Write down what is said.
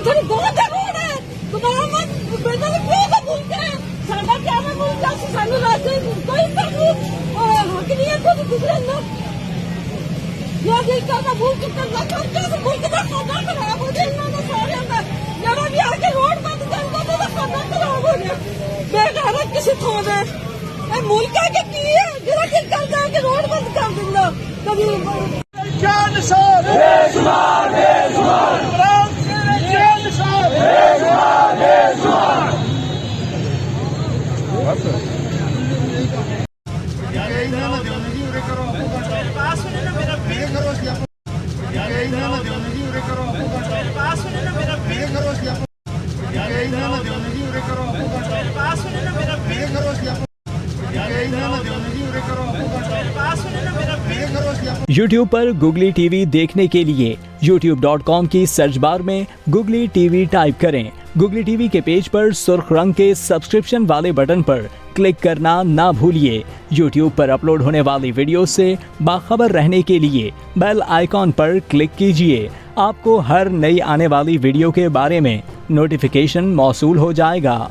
थोड़ी बहुत रोड है तुम्हारा मन साडा क्या मैं बोल जाऊँ सानू रास्ते कोई हक नहीं है खुद गुजरे ना या देखा ना भूल कितना लगा कैसे भूल कितना खाना खराब हो जाए ना सारे अंदर जरा भी आके रोड बंद कर दो तो खाना खराब हो गया बेकार किसी थो दे मुल्क के की है जरा कि कर जाके रोड बंद कर देना कभी जान साहब बेजुबान बेजुबान जान साहब बेजुबान बेजुबान YouTube पर गुगली टीवी देखने के लिए youtube.com की सर्च बार में गुगली टीवी टाइप करें। गुगली टीवी के पेज पर सुर्ख रंग के सब्सक्रिप्शन वाले बटन पर क्लिक करना ना भूलिए। YouTube पर अपलोड होने वाली वीडियो से बाखबर रहने के लिए बेल आइकॉन पर क्लिक कीजिए। आपको हर नई आने वाली वीडियो के बारे में नोटिफिकेशन मौसूल हो जाएगा।